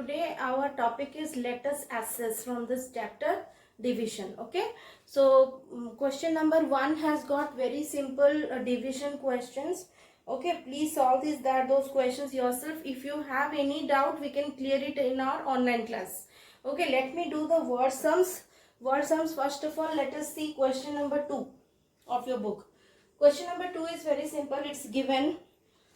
today our topic is let us assess from this chapter division. Okay, so question number 1 has got very simple division questions. Okay, please solve those questions yourself. If you have any doubt, we can clear it in our online class. Okay, let me do the word sums. Word sums, first of all, let us see question number 2 of your book. Question number 2 is very simple. It's given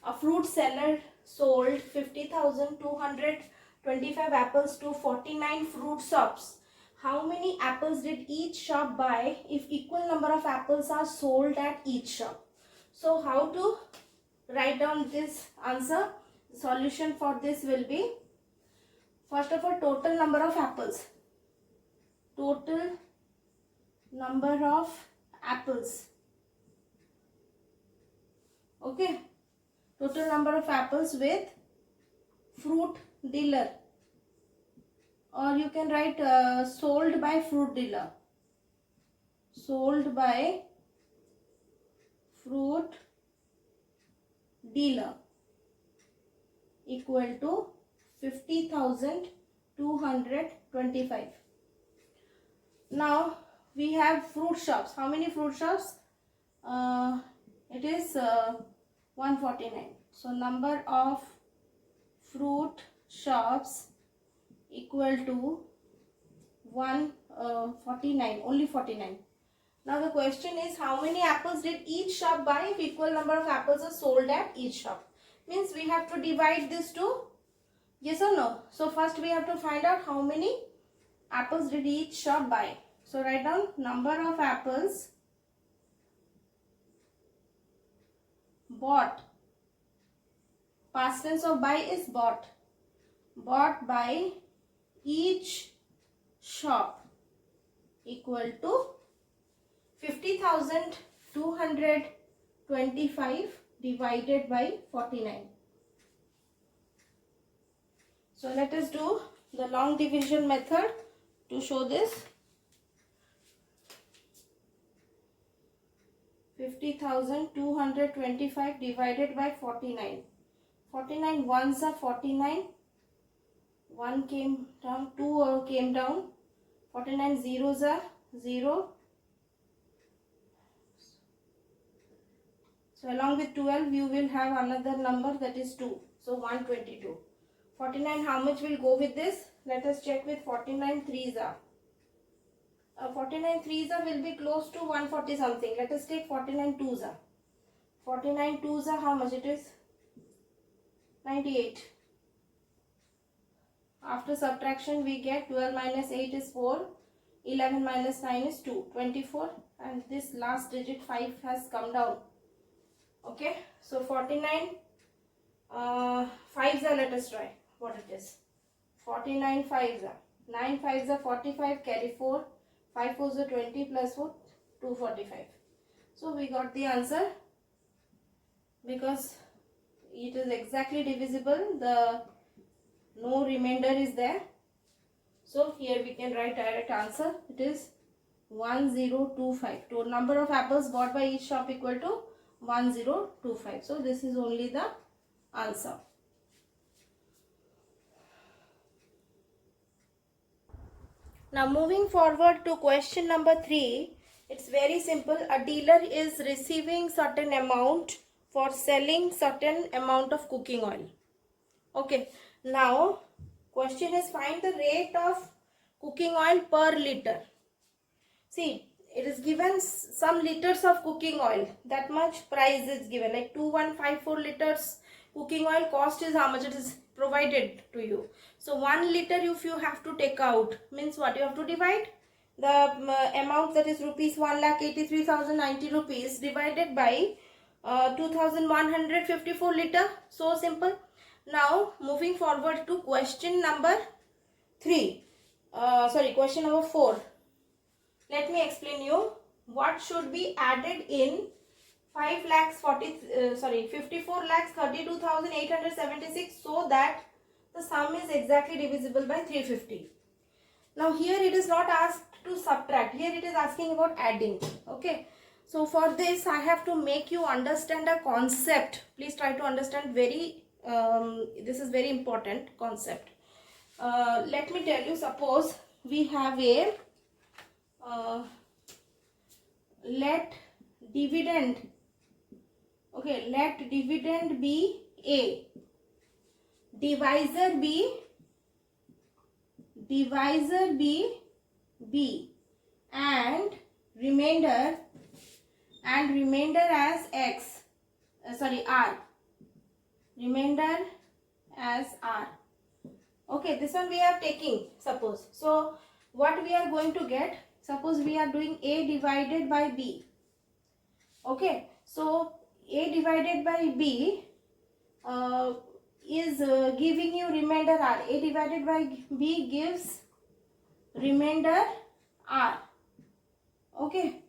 a fruit seller sold 50,225 apples to 49 fruit shops. How many apples did each shop buy if equal number of apples are sold at each shop? So how to write down this answer? The solution for this will be, first of all, total number of apples. Total number of apples. Okay. Total number of apples with fruit dealer, or you can write sold by fruit dealer. Sold by fruit dealer equal to 50,225. Now we have fruit shops. How many fruit shops? It is 149. So number of fruit shops equal to 149, only 49. Now the question is, how many apples did each shop buy if equal number of apples are sold at each shop? Means we have to divide this to yes or no. So first we have to find out how many apples did each shop buy. So write down number of apples bought. Past tense of buy is bought. Bought by each shop equal to 50,225 divided by 49. So let us do the long division method to show this. 50,225 divided by 49. 49 ones are 49. 1 came down, 2 came down. 49 zeros are 0. So along with 12 you will have another number, that is 2. So 122. 49 how much will go with this? Let us check with 49 threes are. 49 threes are will be close to 140 something. Let us take 49 twos are. 49 twos are how much it is? 98. After subtraction we get 12 minus 8 is 4. 11 minus 9 is 2. 24. And this last digit 5 has come down. Okay. So 49 fives are, let us try what it is. 49 fives are. 9 fives are 45, carry 4. 5 fours are 20 plus 4, 245. So we got the answer because it is exactly divisible. The no remainder is there. So here we can write direct answer. It is 1025. Total number of apples bought by each shop equal to 1025. So this is only the answer. Now moving forward to question number 3, it's very simple. A dealer is receiving certain amount for selling certain amount of cooking oil. Okay, now question is find the rate of cooking oil per liter. See, it is given some liters of cooking oil, that much price is given, like 2154 liters cooking oil cost is how much it is provided to you. So 1 liter if you have to take out, means what? You have to divide the amount, that is rupees 1,83,090 rupees divided by 2154 liter. So simple. Now moving forward to question number 3. Question number 4. Let me explain you what should be added in 54,32,876 so that the sum is exactly divisible by 350. Now here it is not asked to subtract. Here it is asking about adding. Okay. So for this I have to make you understand a concept. Please try to understand this is very important concept. let me tell you, suppose we have a let dividend, okay, let dividend be A, divisor be B, and remainder as X, R, remainder as R. Okay, this one we are taking, suppose. So what we are going to get, suppose we are doing A divided by B. Okay, so A divided by B is giving you remainder R. A divided by B gives remainder R. Okay.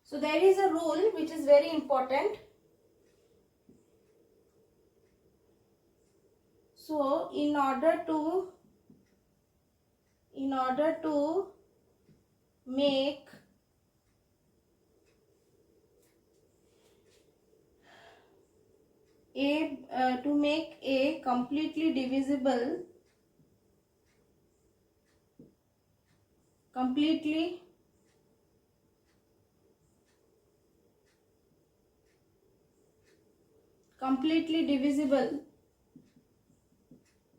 So there is a rule which is very important. So in order to make A completely divisible,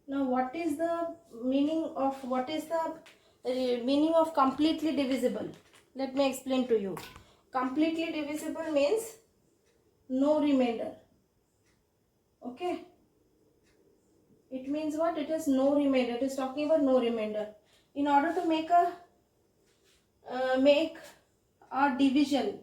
now what is the meaning of completely divisible? Let me explain to you. Completely divisible means no remainder. Okay, it means what? It is no remainder. It is talking about no remainder. In order to make a division,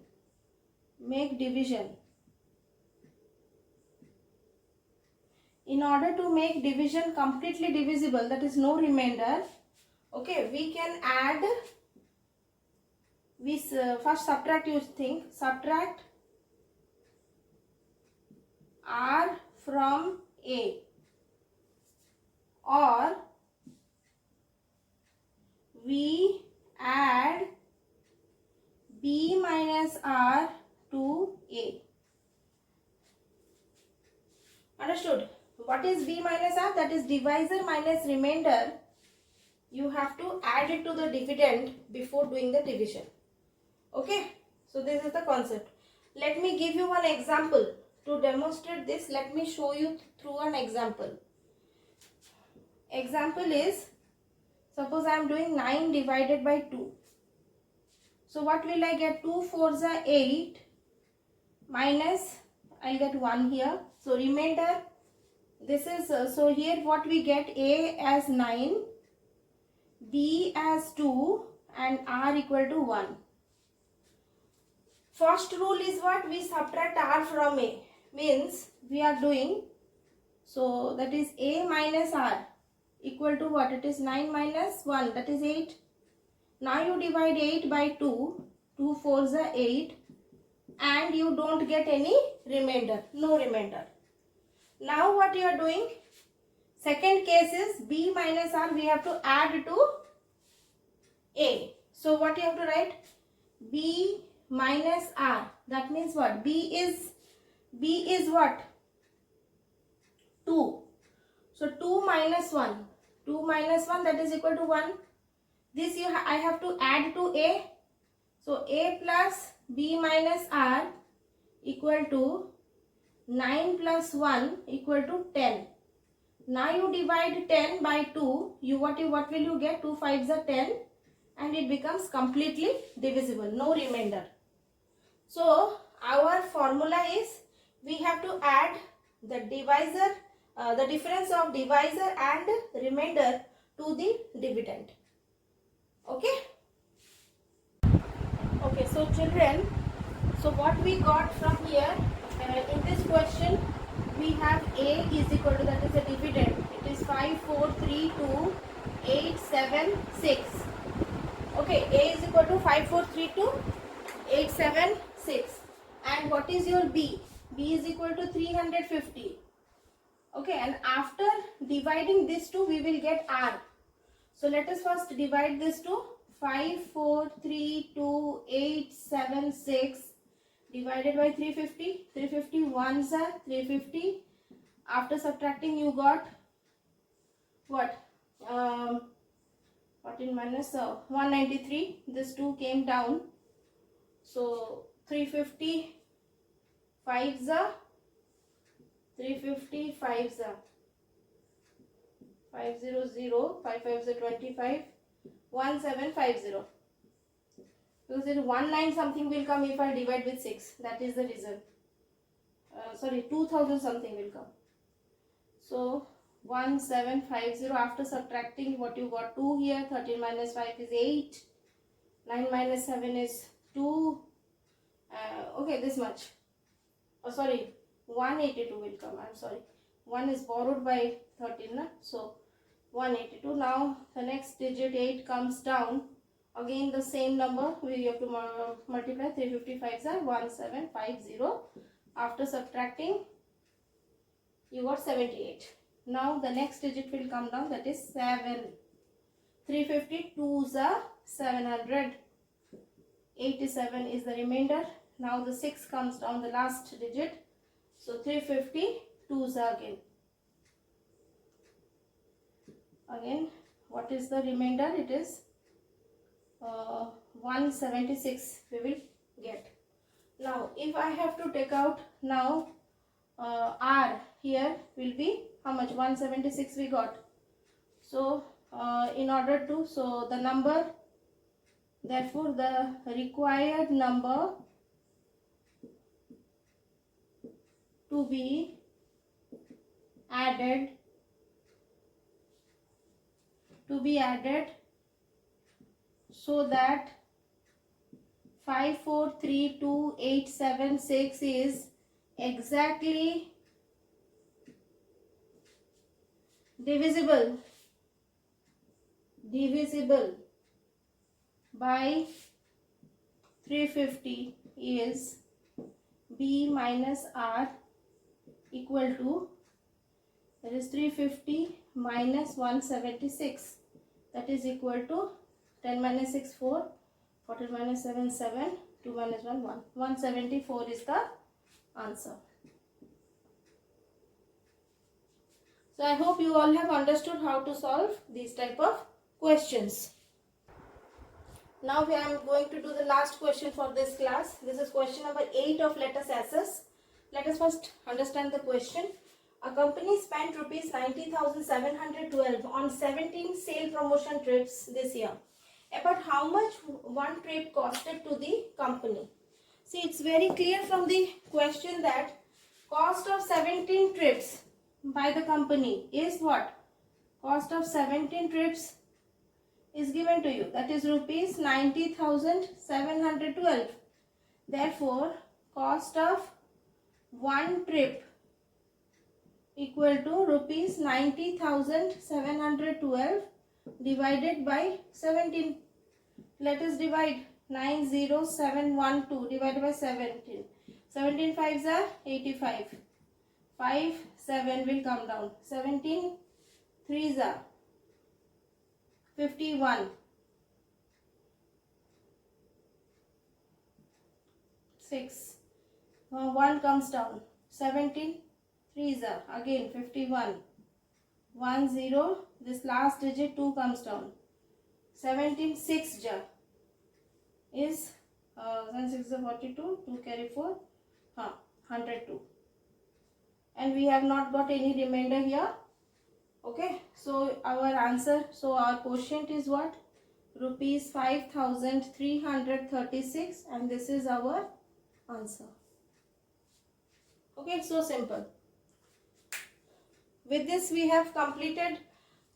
in order to make division completely divisible, that is no remainder, okay, we can add, first subtract, you think, subtract R from A, or we add B minus R to A. Understood? What is B minus R? That is divisor minus remainder. You have to add it to the dividend before doing the division. Okay, so this is the concept. Let me give you one example. To demonstrate this, let me show you through an example. Example is, suppose I am doing 9 divided by 2. So what will I get? 2 4s are 8 minus, I'll get 1 here. So remainder, this is, so here what we get, A as 9, B as 2 and R equal to 1. First rule is what? We subtract R from A. Means we are doing, so that is A minus R equal to what? It is 9 minus 1, that is 8. Now you divide 8 by 2, 2 4s are 8, and you don't get any remainder, no remainder. Now what you are doing, second case is B minus R, we have to add to A. So what you have to write? B minus R, that means what? B is what? 2. So 2 minus 1, 2 minus 1, that is equal to 1. This I have to add to A. So A plus B minus R equal to 9 plus 1 equal to 10. Now you divide 10 by 2. What will you get? 2 5s are 10, and it becomes completely divisible, no remainder. So our formula is, we have to add the divisor, the difference of divisor and remainder to the dividend. Okay. Okay, so children, so what we got from here, in this question we have A is equal to, that is a dividend, it is 5 4 3 2 8 7 6. Okay, A is equal to 5 4 3 2 8 7 6. And what is your B? B is equal to 350. Okay, and after dividing this two, we will get R. So let us first divide this to 5 4 3 2 8 7 6 divided by 350. 350 ones are 350. After subtracting, you got what 14 minus 193, this 2 came down, so 350 5s are 350 5s are 500 5 5s are 25 1750, because it 19 something will come if I divide with 6, that is the reason. Sorry, 2000 something will come. So 1750 after subtracting what you got 2 here, 13 minus 5 is 8, 9 minus 7 is 2, okay, this much. Oh sorry, 182 will come, I'm sorry, 1 is borrowed by 13 na? So 182. Now the next digit 8 comes down, again the same number we have to multiply, 355 are 1750, after subtracting you got 78. Now the next digit will come down, that is 7, 352 are 700, 87 is the remainder. Now the 6 comes down, the last digit, so 352 are again what is the remainder, it is 176 we will get. Now if I have to take out now R here will be how much, 176 we got. So in order to, so the number, therefore the required number to be added so that 5432876 is exactly divisible by 350 is B minus R equal to, that is 350 minus 176, that is equal to 10 minus 6 4, 14 minus 7 7, 2 minus 1 1, 174 is the answer. So I hope you all have understood how to solve these type of questions. Now I am going to do the last question for this class. This is question number 8 of Let Us Assess. Let us first understand the question. A company spent rupees 90,712 on 17 sale promotion trips this year. About how much one trip costed to the company? See, it's very clear from the question that cost of 17 trips by the company is what? Cost of 17 trips is given to you, that is rupees 90,712. Therefore, cost of one trip equal to rupees 90,712 divided by 17. Let us divide 90712 divided by 17. 17 5s are 85. 5 7 will come down. 17 3s are 51. 6 1 comes down. 17 3s are again 51. 1 0, this last digit 2 comes down. 17 6 ja is 6 is 42, 2 carry 4, 102, and we have not got any remainder here. Okay, so our answer, so our quotient is what? Rupees 5,336, and this is our answer. Okay, it's so simple. With this we have completed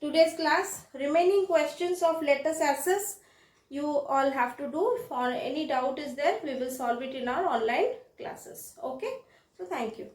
today's class. Remaining questions of Let Us Assess you all have to do. If any doubt is there, we will solve it in our online classes. Okay, so thank you.